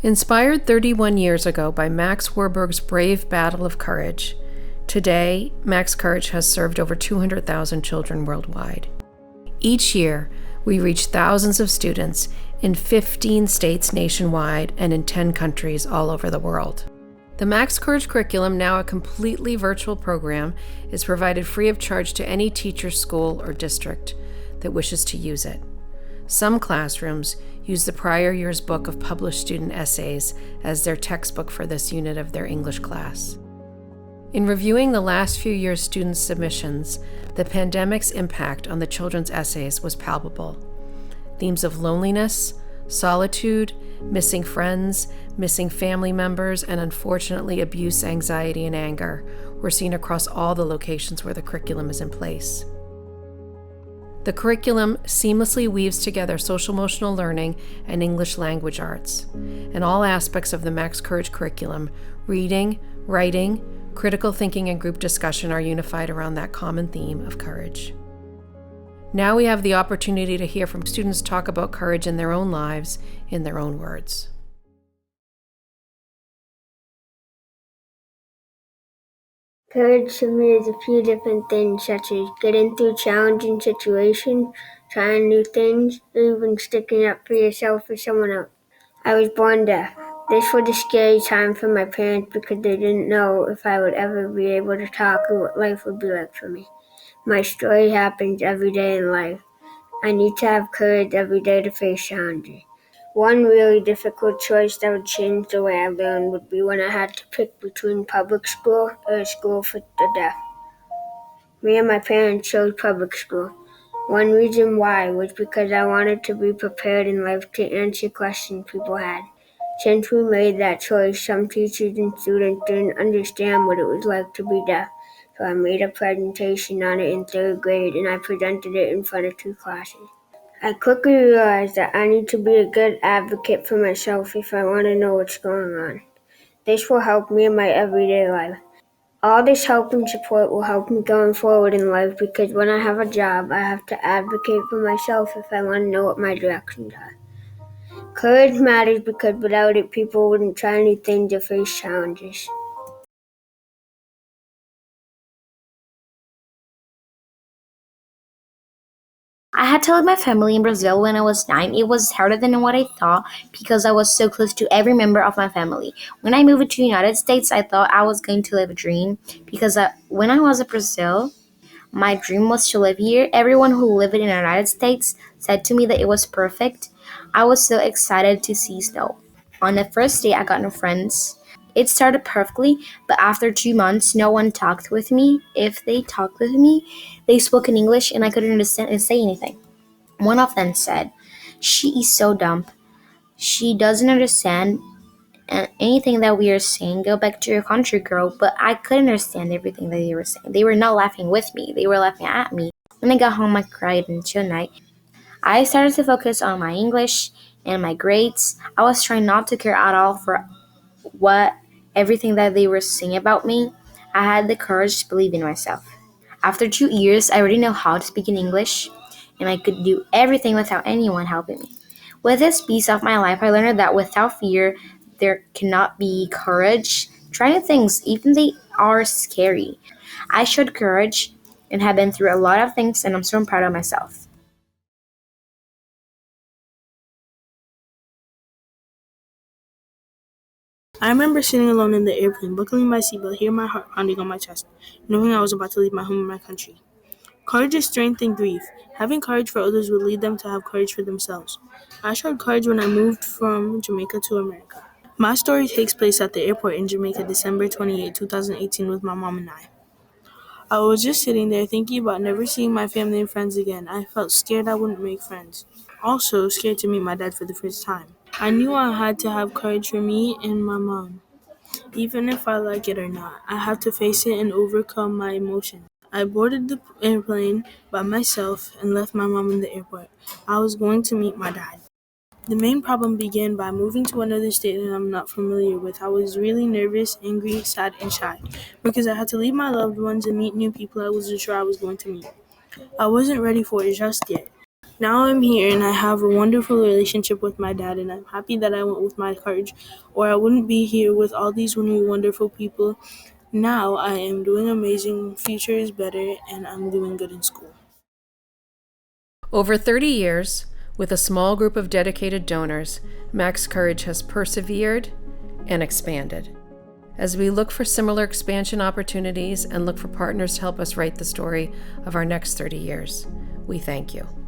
Inspired 31 years ago by Max Warburg's brave battle of courage, today, MAXCourage has served over 200,000 children worldwide. Each year, we reach thousands of students in 15 states nationwide and in 10 countries all over the world. The MAXCourage curriculum, now a completely virtual program, is provided free of charge to any teacher, school, or district that wishes to use it. Some classrooms use the prior year's book of published student essays as their textbook for this unit of their English class. In reviewing the last few years' students' submissions, the pandemic's impact on the children's essays was palpable. Themes of loneliness, solitude, missing friends, missing family members, and unfortunately abuse, anxiety, and anger were seen across all the locations where the curriculum is in place. The curriculum seamlessly weaves together social-emotional learning and English language arts. In all aspects of the MAXCourage curriculum, reading, writing, critical thinking, and group discussion are unified around that common theme of courage. Now we have the opportunity to hear from students talk about courage in their own lives, in their own words. Courage to me is a few different things, such as getting through challenging situations, trying new things, or even sticking up for yourself or someone else. I was born deaf. This was a scary time for my parents because they didn't know if I would ever be able to talk or what life would be like for me. My story happens every day in life. I need to have courage every day to face challenges. One really difficult choice that would change the way I learned would be when I had to pick between public school or a school for the deaf. Me and my parents chose public school. One reason why was because I wanted to be prepared in life to answer questions people had. Since we made that choice, some teachers and students didn't understand what it was like to be deaf, so I made a presentation on it in 3rd grade and I presented it in front of 2 classes. I quickly realized that I need to be a good advocate for myself if I want to know what's going on. This will help me in my everyday life. All this help and support will help me going forward in life because when I have a job, I have to advocate for myself if I want to know what my directions are. Courage matters because without it, people wouldn't try new things or face challenges. I had to leave my family in Brazil when I was 9. It was harder than what I thought because I was so close to every member of my family. When I moved to the United States, I thought I was going to live a dream because when I was in Brazil, my dream was to live here. Everyone who lived in the United States said to me that it was perfect. I was so excited to see snow. On the first day, I got no friends. It started perfectly, but after 2 months, no one talked with me. If they talked with me, they spoke in English and I couldn't understand and say anything. One of them said, "She is so dumb. She doesn't understand anything that we are saying. Go back to your country, girl." But I couldn't understand everything that they were saying. They were not laughing with me. They were laughing at me. When I got home, I cried until night. I started to focus on my English and my grades. I was trying not to care at all for what everything that they were saying about me. I had the courage to believe in myself. After 2 years, I already know how to speak in English, and I could do everything without anyone helping me. With this piece of my life, I learned that without fear, there cannot be courage. Trying things, even they are scary. I showed courage and have been through a lot of things, and I'm so proud of myself. I remember sitting alone in the airplane, buckling my seatbelt, hearing my heart pounding on my chest, knowing I was about to leave my home and my country. Courage is strength in grief. Having courage for others will lead them to have courage for themselves. I showed courage when I moved from Jamaica to America. My story takes place at the airport in Jamaica, December 28, 2018, with my mom and I. I was just sitting there thinking about never seeing my family and friends again. I felt scared I wouldn't make friends. Also scared to meet my dad for the first time. I knew I had to have courage for me and my mom. Even if I like it or not, I have to face it and overcome my emotions. I boarded the airplane by myself and left my mom in the airport. I was going to meet my dad. The main problem began by moving to another state that I'm not familiar with. I was really nervous, angry, sad, and shy because I had to leave my loved ones and meet new people I wasn't sure I was going to meet. I wasn't ready for it just yet. Now I'm here and I have a wonderful relationship with my dad, and I'm happy that I went with my courage, or I wouldn't be here with all these new wonderful people. Now I am doing amazing, future is better, and I'm doing good in school. Over 30 years, with a small group of dedicated donors, MAXCourage has persevered and expanded. As we look for similar expansion opportunities and look for partners to help us write the story of our next 30 years, we thank you.